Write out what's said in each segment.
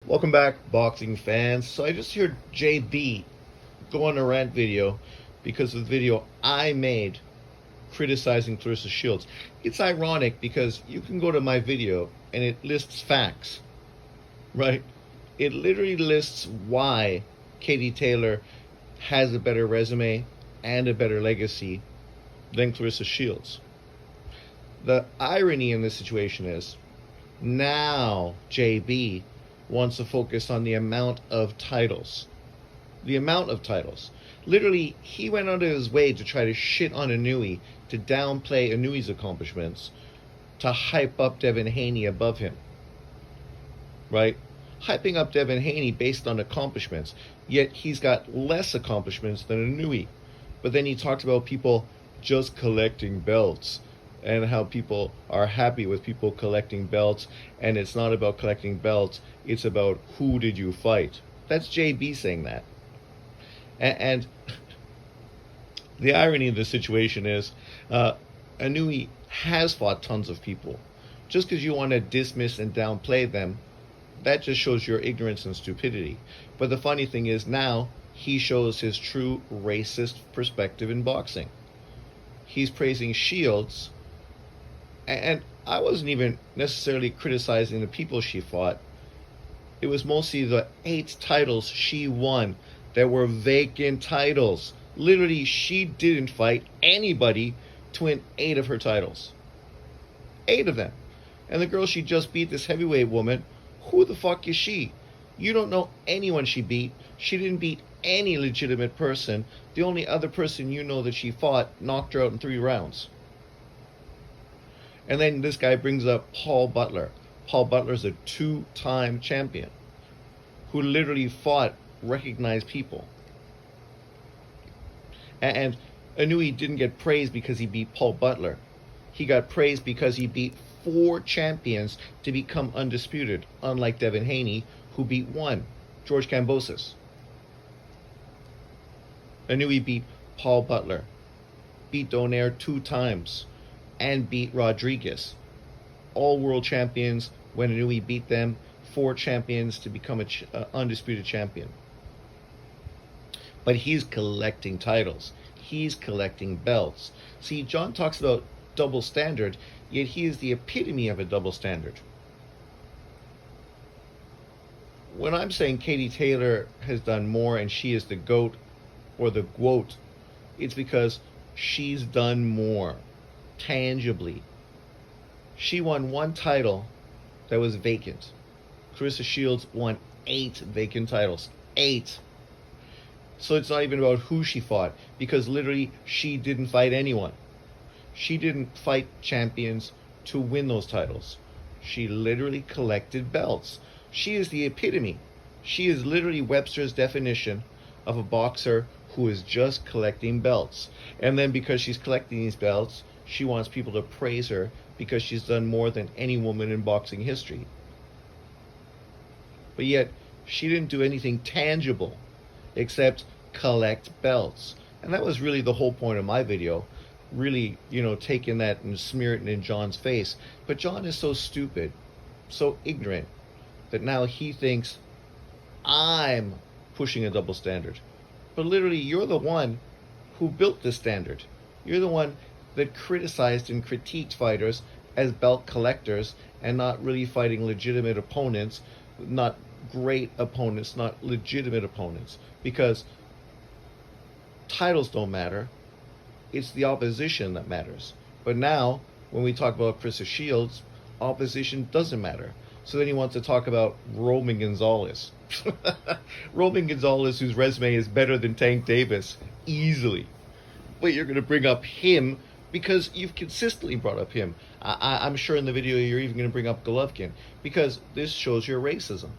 Welcome back, boxing fans. So I just heard JB go on a rant video because of the video I made criticizing Claressa Shields. It's ironic because you can go to my video and it lists facts, right? It literally lists why Katie Taylor has a better resume and a better legacy than Claressa Shields. The irony in this situation is now JB wants to focus on the amount of titles. The amount of titles. Literally, he went out of his way to try to shit on Inoue, to downplay Inoue's accomplishments, to hype up Devin Haney above him. Right? Hyping up Devin Haney based on accomplishments, yet he's got less accomplishments than Inoue. But then he talked about people just collecting belts, and how people are happy with people collecting belts, and it's not about collecting belts, it's about who did you fight. That's JB saying that. And the irony of the situation is, Inoue has fought tons of people. Just because you want to dismiss and downplay them, that just shows your ignorance and stupidity. But the funny thing is now, he shows his true racist perspective in boxing. He's praising Shields, and I wasn't even necessarily criticizing the people she fought. It was mostly the 8 titles she won that were vacant titles. Literally, she didn't fight anybody to win 8 of her titles. 8 of them. And the girl she just beat, this heavyweight woman, who the fuck is she? You don't know anyone she beat. She didn't beat any legitimate person. The only other person you know that she fought knocked her out in 3 rounds. And then this guy brings up Paul Butler. Paul Butler's a 2-time champion who literally fought recognized people. And Inoue didn't get praised because he beat Paul Butler. He got praised because he beat 4 champions to become undisputed, unlike Devin Haney, who beat 1, George Kambosos. Inoue beat Paul Butler, beat Donaire 2 times, and beat Rodriguez. All world champions when Inoue beat them, 4 champions to become an undisputed champion. But he's collecting titles. He's collecting belts. See, John talks about double standard, yet he is the epitome of a double standard. When I'm saying Katie Taylor has done more and she is the GOAT or the GWOAT, it's because she's done more. Tangibly. She won 1 title that was vacant. Claressa Shields won 8 vacant titles. 8. So it's not even about who she fought, because literally she didn't fight anyone. She didn't fight champions to win those titles. She literally collected belts. She is the epitome. She is literally Webster's definition of a boxer who is just collecting belts. And then because she's collecting these belts, she wants people to praise her because she's done more than any woman in boxing history. But yet, she didn't do anything tangible except collect belts. And that was really the whole point of my video. Really, taking that and smearing it in John's face. But John is so stupid, so ignorant, that now he thinks I'm pushing a double standard. But literally, you're the one who built this standard. You're the one that criticized and critiqued fighters as belt collectors and not really fighting legitimate opponents, not great opponents, not legitimate opponents, because titles don't matter. It's the opposition that matters. But now, when we talk about Claressa Shields, opposition doesn't matter. So then he wants to talk about Roman Gonzalez. Roman Gonzalez, whose resume is better than Tank Davis, easily. But you're going to bring up him because you've consistently brought up him. I'm sure in the video you're even going to bring up Golovkin, because this shows your racism.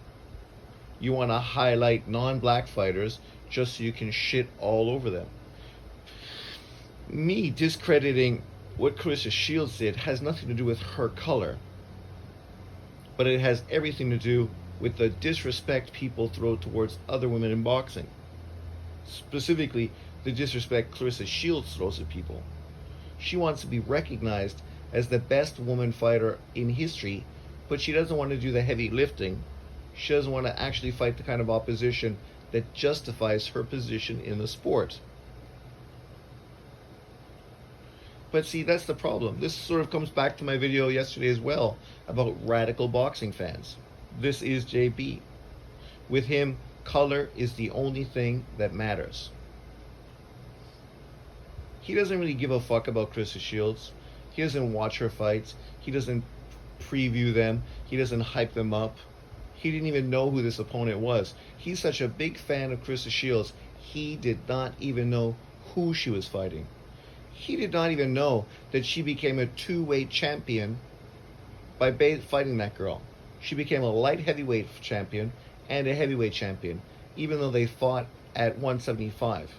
You want to highlight non-black fighters just so you can shit all over them. Me discrediting what Claressa Shields did has nothing to do with her color, but it has everything to do with the disrespect people throw towards other women in boxing. Specifically, the disrespect Claressa Shields throws at people. She wants to be recognized as the best woman fighter in history, but she doesn't want to do the heavy lifting. She doesn't want to actually fight the kind of opposition that justifies her position in the sport. But see, that's the problem. This sort of comes back to my video yesterday as well about radical boxing fans. This is JB. With him, color is the only thing that matters. He doesn't really give a fuck about Claressa Shields. He doesn't watch her fights. He doesn't preview them. He doesn't hype them up. He didn't even know who this opponent was. He's such a big fan of Claressa Shields, he did not even know who she was fighting. He did not even know that she became a two-weight champion by fighting that girl. She became a light heavyweight champion and a heavyweight champion, even though they fought at 175.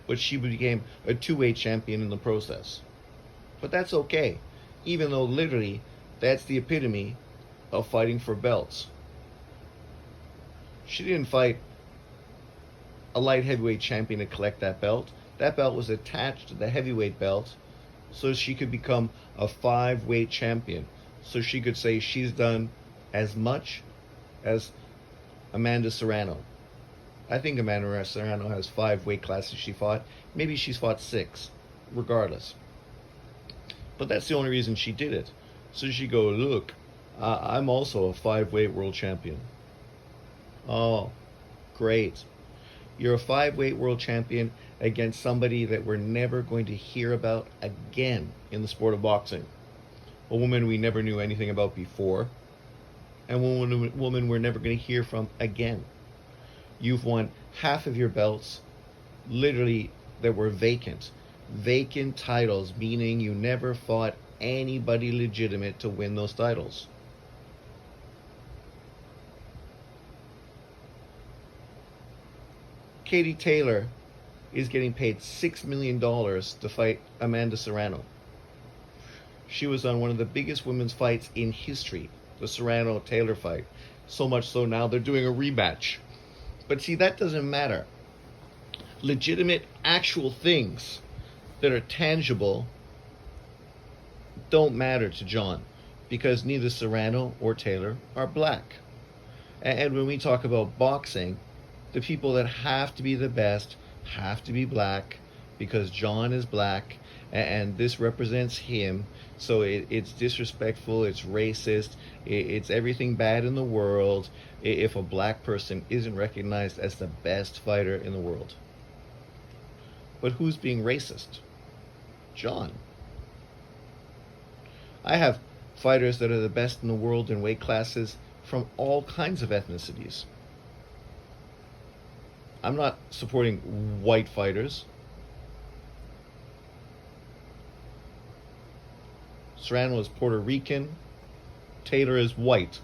But she became a two-weight champion in the process. But that's okay, even though literally that's the epitome of fighting for belts. She didn't fight a light heavyweight champion to collect that belt. That belt was attached to the heavyweight belt so she could become a 5-weight champion. So she could say she's done as much as Amanda Serrano. I think Amanda Serrano has 5 weight classes she fought. Maybe she's fought 6, regardless. But that's the only reason she did it. So she go, look, I'm also a 5-weight world champion. Oh, great. You're a 5-weight world champion against somebody that we're never going to hear about again in the sport of boxing. A woman we never knew anything about before, and a woman we're never going to hear from again. You've won half of your belts, literally, that were vacant. Vacant titles, meaning you never fought anybody legitimate to win those titles. Katie Taylor is getting paid $6 million to fight Amanda Serrano. She was on one of the biggest women's fights in history, the Serrano-Taylor fight. So much so now they're doing a rematch. But see, that doesn't matter. Legitimate, actual things that are tangible don't matter to John, because neither Serrano or Taylor are black. And when we talk about boxing, the people that have to be the best have to be black, because John is black and this represents him. So it's disrespectful, it's racist, it's everything bad in the world if a black person isn't recognized as the best fighter in the world. But who's being racist? John. I have fighters that are the best in the world in weight classes from all kinds of ethnicities. I'm not supporting white fighters. Serrano is Puerto Rican. Taylor is white.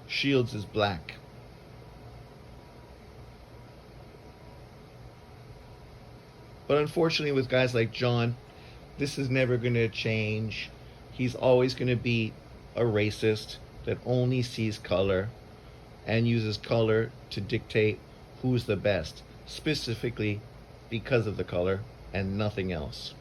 Shields is black. But unfortunately, with guys like John, this is never going to change. He's always going to be a racist that only sees color and uses color to dictate who's the best, specifically because of the color and nothing else.